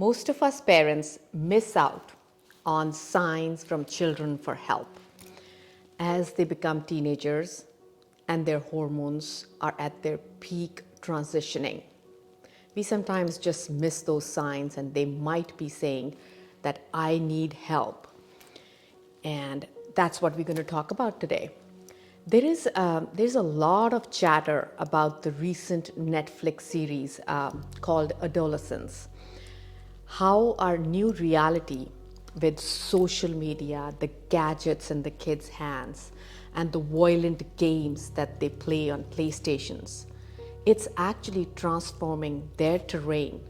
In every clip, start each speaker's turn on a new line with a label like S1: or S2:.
S1: Most of us parents miss out on signs from children for help as they become teenagers and their hormones are at their peak transitioning. We sometimes just miss those signs, and they might be saying that I need help. And that's what we're going to talk about today. There's a lot of chatter about the recent Netflix series called Adolescence. How our new reality with social media, the gadgets in the kids' hands, and the violent games that they play on PlayStations, it's actually transforming their terrain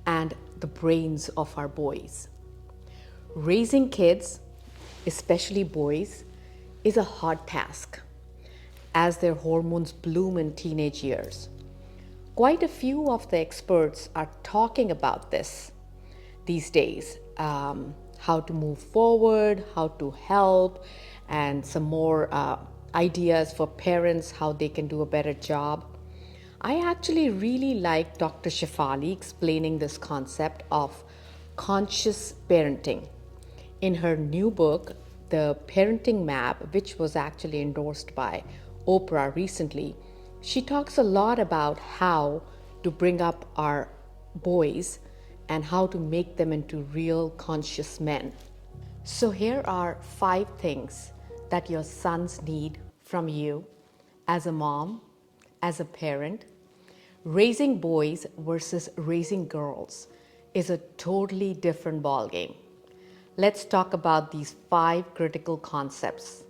S1: and the brains of our boys. Raising kids, especially boys, is a hard task as their hormones bloom in teenage years. Quite a few of the experts are talking about this these days, how to move forward, how to help, and some more ideas for parents how they can do a better job. I actually really like Dr. Shefali explaining this concept of conscious parenting. In her new book, The Parenting Map, which was actually endorsed by Oprah recently, she talks a lot about how to bring up our boys and how to make them into real conscious men. So here are 5 things that your sons need from you as a mom, as a parent. Raising boys versus raising girls is a totally different ballgame. Let's talk about these 5 critical concepts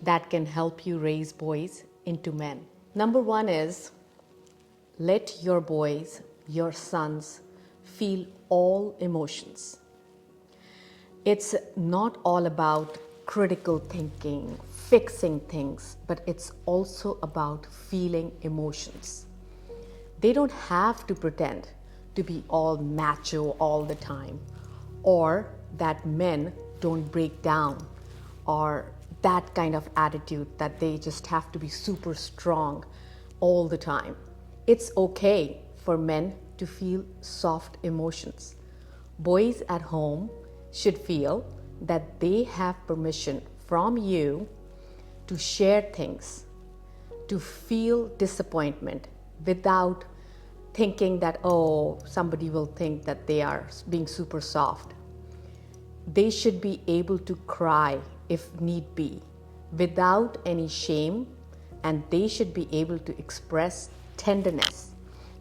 S1: that can help you raise boys into men. Number 1 is let your boys, your sons, feel all emotions. It's not all about critical thinking, fixing things, but it's also about feeling emotions. They don't have to pretend to be all macho all the time, or that men don't break down, or that kind of attitude that they just have to be super strong all the time. It's okay for men to feel soft emotions. Boys at home should feel that they have permission from you to share things, to feel disappointment without thinking that, oh, somebody will think that they are being super soft. They should be able to cry if need be without any shame, and they should be able to express tenderness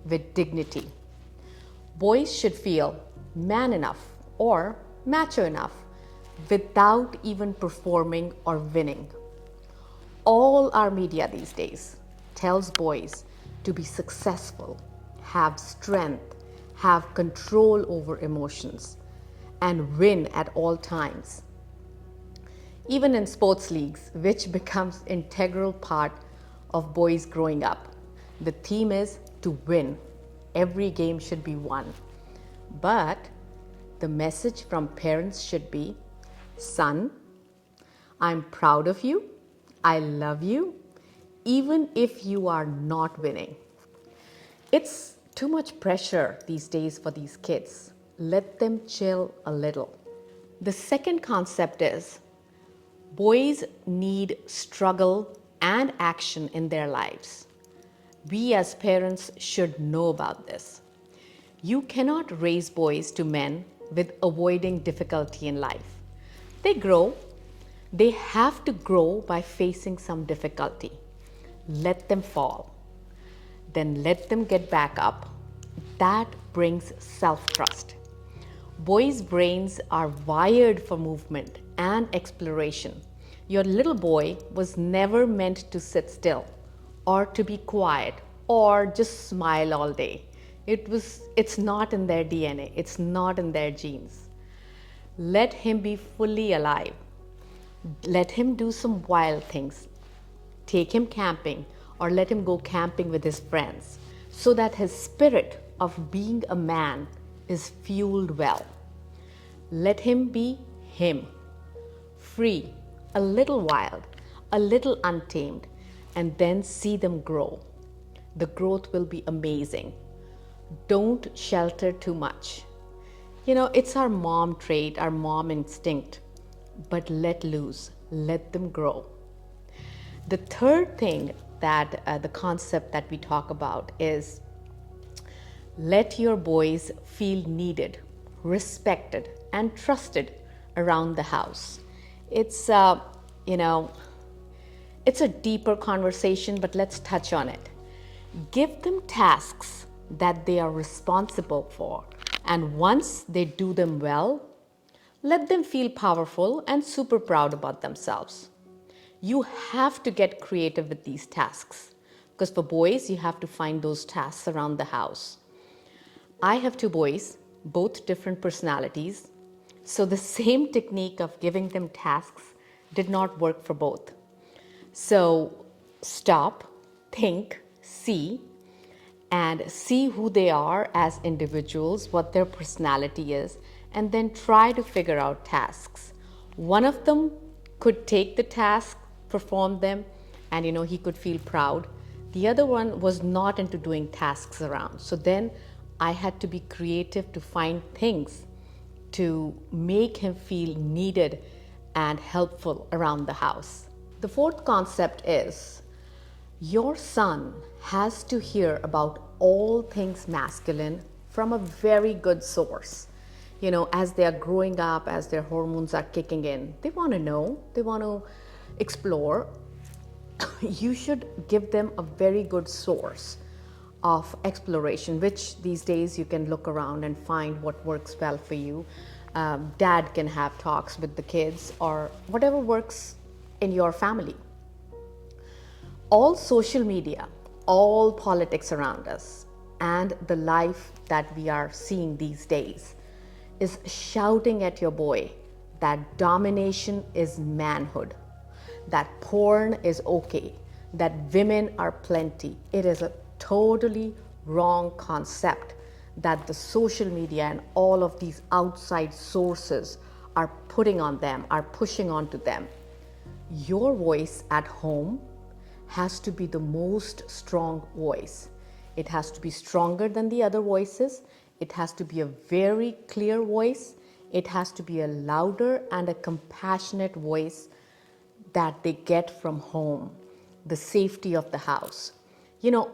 S1: with dignity. Boys should feel man enough or macho enough without even performing or winning. All our media these days tells boys to be successful, have strength, have control over emotions, and win at all times. Even in sports leagues, which becomes integral part of boys growing up, the theme is to win. Every game should be won. But the message from parents should be, son, I'm proud of you, I love you, even if you are not winning. It's too much pressure these days for these kids. Let them chill a little. The second concept is boys need struggle and action in their lives. We as parents should know about this. You cannot raise boys to men with avoiding difficulty in life. They grow. They have to grow by facing some difficulty. Let them fall. Then let them get back up. That brings self-trust. Boys' brains are wired for movement and exploration. Your little boy was never meant to sit still or to be quiet or just smile all day. It's not in their DNA. It's not in their genes. Let him be fully alive. Let him do some wild things. Take him camping or let him go camping with his friends so that his spirit of being a man is fueled well. Let him be him, free, a little wild, a little untamed, and then see them grow. The growth will be amazing. Don't shelter too much. It's our mom trait, our mom instinct, but let loose, let them grow. The third thing that the concept that we talk about is let your boys feel needed, respected, and trusted around the house. It's, you know, it's a deeper conversation, but let's touch on it. Give them tasks that they are responsible for, and once they do them well, let them feel powerful and super proud about themselves. You have to get creative with these tasks because for boys, you have to find those tasks around the house. I have two boys, both different personalities, so the same technique of giving them tasks did not work for both. So stop, think, and see who they are as individuals, what their personality is, and then try to figure out tasks. One of them could take the task, perform them, and he could feel proud. The other one was not into doing tasks around. So then I had to be creative to find things to make him feel needed and helpful around the house. The fourth concept is your son has to hear about all things masculine from a very good source. As they are growing up, as their hormones are kicking in, they want to know, they want to explore. You should give them a very good source of exploration, which these days you can look around and find what works well for you. Dad can have talks with the kids or whatever works in your family. All social media, all politics around us, and the life that we are seeing these days is shouting at your boy that domination is manhood, that porn is okay, that women are plenty. It is a totally wrong concept that the social media and all of these outside sources are putting on them, are pushing onto them. Your voice at home has to be the most strong voice. It has to be stronger than the other voices. It has to be a very clear voice. It has to be a louder and a compassionate voice that they get from home, the safety of the house.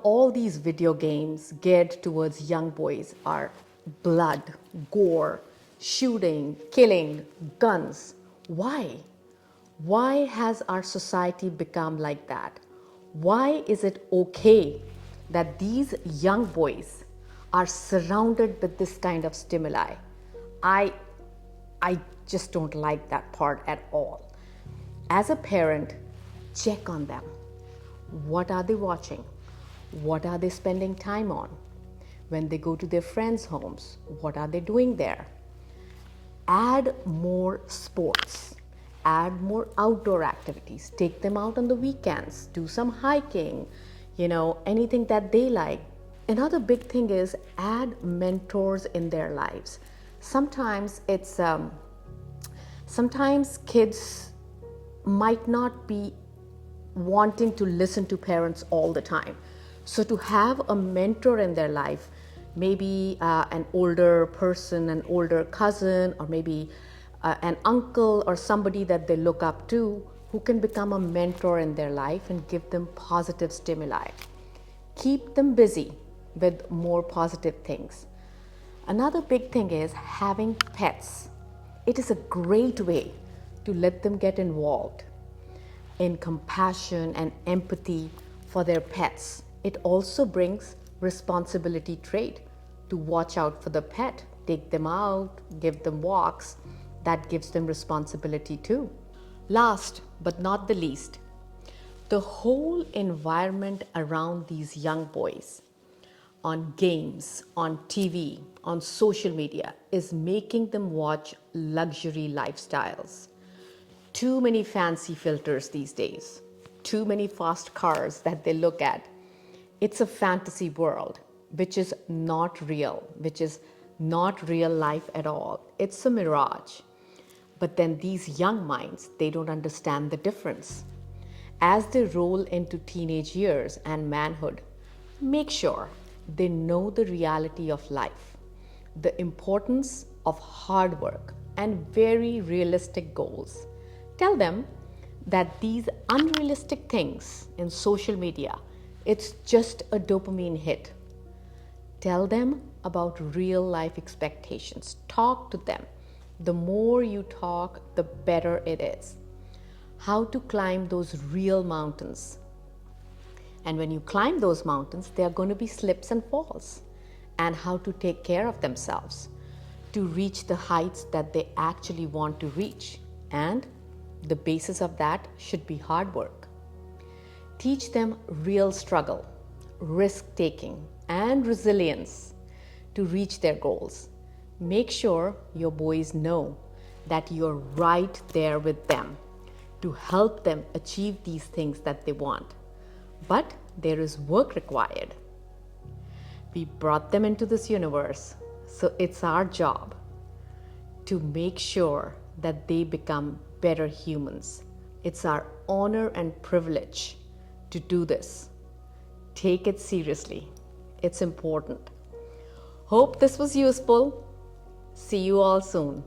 S1: All these video games geared towards young boys are blood, gore, shooting, killing, guns. Why? Why has our society become like that? Why is it okay that these young boys are surrounded with this kind of stimuli? I just don't like that part at all. As a parent, check on them. What are they watching? What are they spending time on? When they go to their friends' homes, what are they doing there? Add more sports. Add more outdoor activities. Take them out on the weekends. Do some hiking, anything that they like. Another big thing is add mentors in their lives. Sometimes kids might not be wanting to listen to parents all the time. So to have a mentor in their life, maybe an older person, an older cousin, or maybe an uncle or somebody that they look up to who can become a mentor in their life and give them positive stimuli. Keep them busy with more positive things. Another big thing is having pets. It is a great way to let them get involved in compassion and empathy for their pets. It also brings responsibility trait to watch out for the pet, take them out, give them walks. That gives them responsibility too. Last but not the least, the whole environment around these young boys on games, on TV, on social media is making them watch luxury lifestyles. Too many fancy filters these days, too many fast cars that they look at. It's a fantasy world, which is not real, which is not real life at all. It's a mirage. But then these young minds, they don't understand the difference. As they roll into teenage years and manhood, make sure they know the reality of life, the importance of hard work and very realistic goals. Tell them that these unrealistic things in social media, it's just a dopamine hit. Tell them about real life expectations. Talk to them. The more you talk, the better it is. How to climb those real mountains. And when you climb those mountains, there are going to be slips and falls. And how to take care of themselves to reach the heights that they actually want to reach. And the basis of that should be hard work. Teach them real struggle, risk-taking, and resilience to reach their goals. Make sure your boys know that you're right there with them to help them achieve these things that they want. But there is work required. We brought them into this universe, so it's our job to make sure that they become better humans. It's our honor and privilege to do this. Take it seriously. It's important. Hope this was useful. See you all soon.